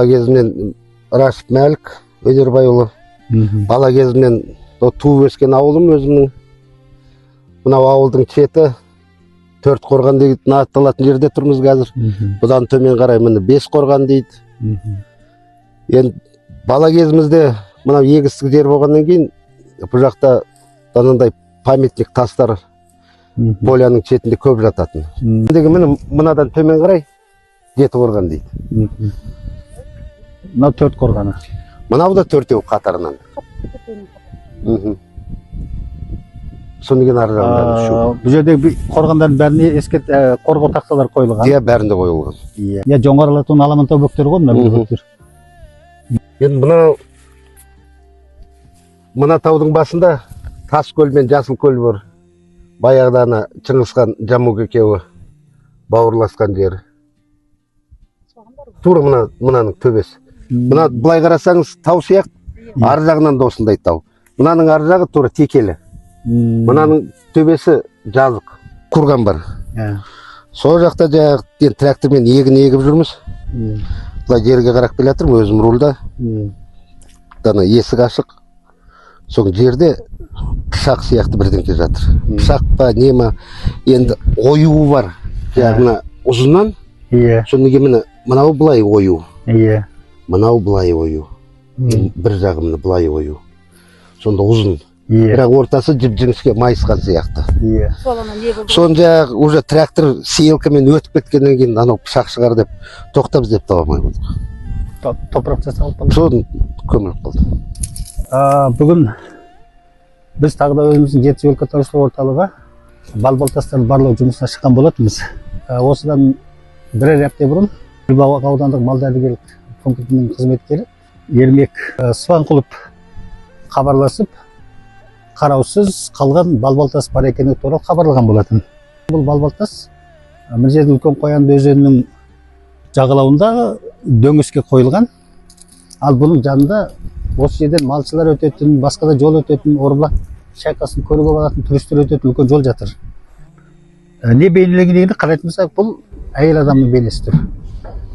бала кезімнен Рашид Мәлік Өнербайұлы. Бала кезімнен туып өскен ауылым өзімнің. Мынау ауылдың шеті Төрт қорған дейтін атталатын жерде тұрмыз қазір. Бұдан төмен қарай міне 5 қорған дейді. Енді бала кезімізде мынау егістік жер болғаннан кейін бұл жақта анандай памятник тастар поляның шетінде көп жататын. Ендігі міне мынадан төмен қарай 7 қорған дейді. Мынау 4 қорғаны. Мынау да 4-еу қатарынан. Сонымен ары жағынан шу. Бұл жердегі қорғандардың бәріне ескерт қорғау тақталар қойылған. Иә, бәрінде қойылған. Иә, жоңғарлатуын аламантау бөктері ғой мына бөктер. Енді мына таудың басында Таскөл мен Жасылкөл бар. Баяғыда ана Шыңғысхан Жамук екеуі бауырласқан жері. Тура мынаның төбесі. Мына былай қарасаңыз тау сияқты, ар жағынан да осындай тау. Мынаның ар жағы тура текелі. Мынаның төбесі жазық, құрған бар. Сол жақта жаңағы трактормен егін егіп жүрміз. Былай жерге қарап келе жатырмын, өзім рульда. Дана есік ашық. Сол жерде пышақ сияқты бірдеңке жатыр. Пышақ па, не ма, енді оюы бар. Яғни ұзыннан. Содан кейін мынау былай ою. Мынау былай ою. Бір жағымны былай ою. Сонда ұзын. Бірақ ортасы жіп-жіңішке майысқан сияқты. Сон жаңағы уже трактор сеялкамен өтіп кеткеннен кейін анау пышақ шығар деп тоқтап іздеп таба алмай болдық. Топырақ жасалып қалды. Содан көміліп қалды. Бүгін біз тағы да өзіміздің жетісу өлкетанушылық орталығы бал-балтастарды барлау жұмысына шыққан болатынбыз. Осыдан бірер апта бұрын Гүлбау аудандық мал дәрігерлік пунктінің қызметкері Ермек Сыбанқұлов хабарласып, қараусыз қалған бал-балтас бар екені туралы хабарлаған болатын. Бұл бал-балтас мына жерде Үлкен Қоянды өзенінің жағалауындағы дөңеске қойылған. Ал бұның жанында осы жерден малшылар өтетін, басқа да жол өтетін, орбұлақ шайқасын көруге баратын туристер өтетін үлкен жол жатыр. Не бейнеленгенде қарайтын болсақ, бұл әйел адамның бейнесі тұр.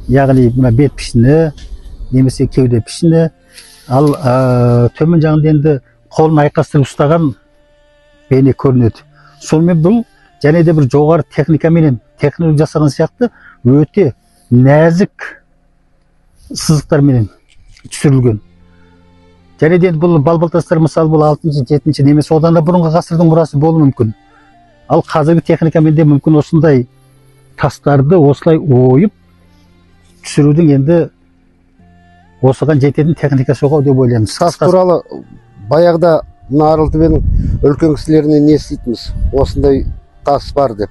Яғни мына бет пішіні, немесе кеуде пішіні, ал төмен жағында енді қолын айқастырып ұстаған бейне көрінеді. Сонымен бұл және де бір жоғары техникаменен технология жасаған сияқты өте нәзік сызықтарменен түсірілген. Және де бұл бал-балтастар мысалы бұл 6-шы, 7-ші немесе одан да бұрынғы ғасырдың мұрасы болуы мүмкін. Ал қазіргі техникамен де мүмкін осындай тастарды осылай ойып түсірудің енді осыған жететін техникасы жоқ деп ойлаймын. Тас туралы баяғыда мына Аралтөбенің үлкен кісілерінен не еститінбіз, осындай тас бар деп.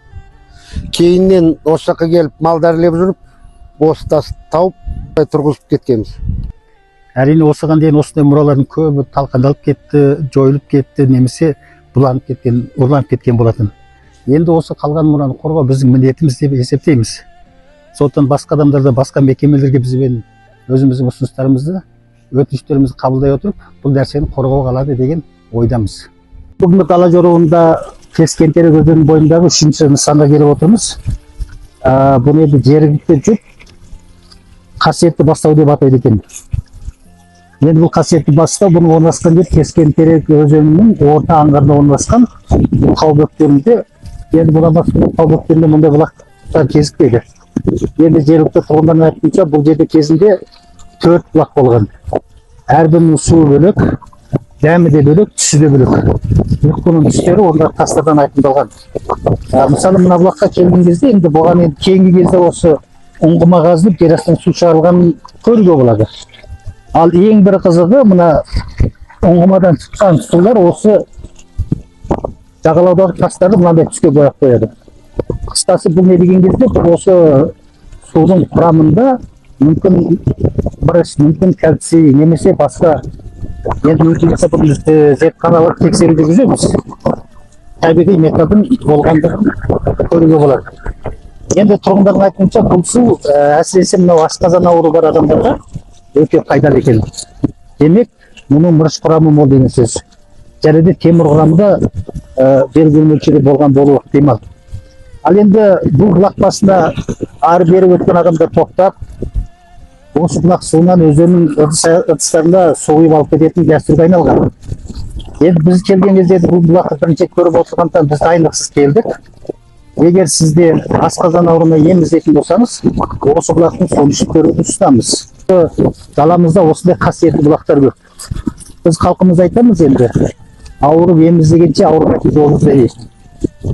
Кейіннен осы жаққа келіп мал дәрілеп жүріп, осы тас тауып тұрғызып кеткенбіз. Әрине осыған дейін осындай мұралардың көбі талқандалып кетті, жойылып кетті, немесе бұланып кеткен, ұрланып кеткен болатын. Енді осы қалған мұраны қорғау біздің міндетіміз деп есептейміз. Сондықтан басқа адамдарда, басқа мекемелерге бізбен өзіміздің ұсыныстарымызды, өтініштерімізді қабылдай отырып, бұл нәрсені қорғауға алады деген ойдамыз. Бүгінгі дала жорығында Тескентерек өзенінің бойындағы 3-ші нысанға келіп отырмыз. Бұны енді жергілікті жұрт қасиетті бастау деп атайды екен. Енді бұл қасиетті бастау бұның орналасқан жер Тескентерек өзенінің орта аңғарында орналасқан қау бөктерінде. Енді бұдан басқа қау бөктерінде мұндай бұлақтар кезікпейді. Енді жергілікті тұрғындардың айтуынша бұл жерде кезінде 4 бұлақ болған. Әрбірінің суы бөлек, дәмі де бөлек, түсі де бөлек. Бұның түстері онда тастардан айқындалған. Мысалы мына бұлаққа келген кезде енді бұған енді кейінгі кезде осы ұңғыма қазылып жер астынан су шығарылғанын көруге болады. Ал ең бір қызығы мына ұңғымадан шыққан сулар осы жағалаудағы тастарды мынандай түске бояп қояды. Қысқасы бұл не деген кезде осы судың құрамында мүмкін брыш, мүмкін кальций немесе басқа енді өтілесі бұл зертханалық тексеру жүргіземіз. Табиғи методын болғандығын көруге болады. Енді тұрғындардың айтуынша бұл су әсіресе мынау асқазан ауруы бар адамдарға өте пайдалы екен. Демек, мұның мырыш құрамы мол деген сөз. Және де темір құрамында белгілі мөлшерде болған болуы ықтимал. Ал енді бұл бұлақ басына ары бері өткен адамдар тоқтап, осы бұлақ суынан өзеннің ыдыстарында су құйып алып кететін дәстүрге айналған. Енді біз келген кезде бұл бұлақты бірінші көріп отырғандықтан біз дайындықсыз келдік. Егер сізде асқазан ауруына ем іздейтін болсаңыз, осы бұлақтың суын ішіп көруді ұсынамыз. Даламызда осындай қасиетті бұлақтар көп. Біз халқымыз айтамыз енді, ауырып ем іздегенше ауырмайтын жолды іздейді.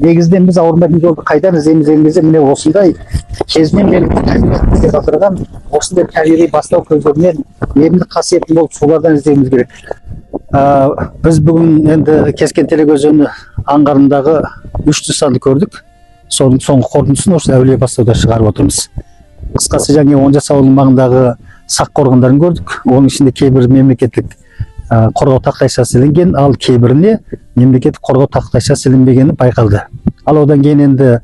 Негізінен біз ауырмайтын жолды қайдан іздейміз деген кезде міне осындай кезінен бері бізде қалдырған осындай табиғи бастау көздерінен емдік қасиетті болып сулардан іздеуіміз керек. Біз бүгін енді Кескентелек өзені аңғарындағы 3 нысанды көрдік. Соның соңғы қорытындысын осы әулие бастауда шығарып отырмыз. Қысқасы жаңа Оңжас ауылының маңындағы сақ қорғандарын көрдік. Оның ішінде кейбір мемлекеттік қорғау тақтайшасы ілінген, ал кейбіріне мемлекеттік қорғау тақтайшасы ілінбегені байқалды. Ал одан кейін енді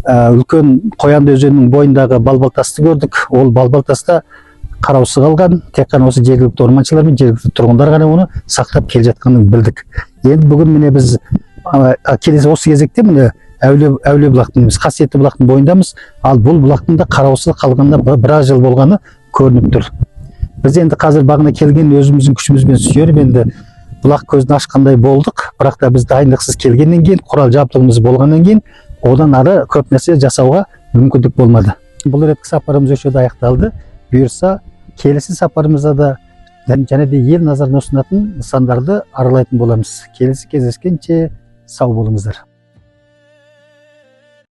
үлкен Қоянды өзенінің бойындағы балбалтасты көрдік. Ол балбалтаста қараусыз қалған, тек қана осы жергілікті орманшылар мен жергілікті тұрғындар ғана оны сақтап келе жатқанын білдік. Енді бүгін міне біз келесі осы кезекте міне әулие бұлақтың, қасиетті бұлақтың бойындамыз. Ал бұл бұлақтың да қараусыз қалғанына біраз жыл болғаны көрініп тұр. Біз енді қазір бағына келген өзіміздің күшімізбен сүйеніп енді бұлақ көзін ашқандай болдық. Бірақ та біз дайындықсыз келгеннен кейін, құрал жабдығымыз болғаннан кейін, одан ары көп нәрсе жасауға мүмкіндік болмады. Бұл реткі сапарымыз осы жерде аяқталды. Бұйырса, келесі сапарымызда да және де ел назарына ұсынатын нысандарды аралайтын боламыз. Келесі кездескенше сау болыңыздар.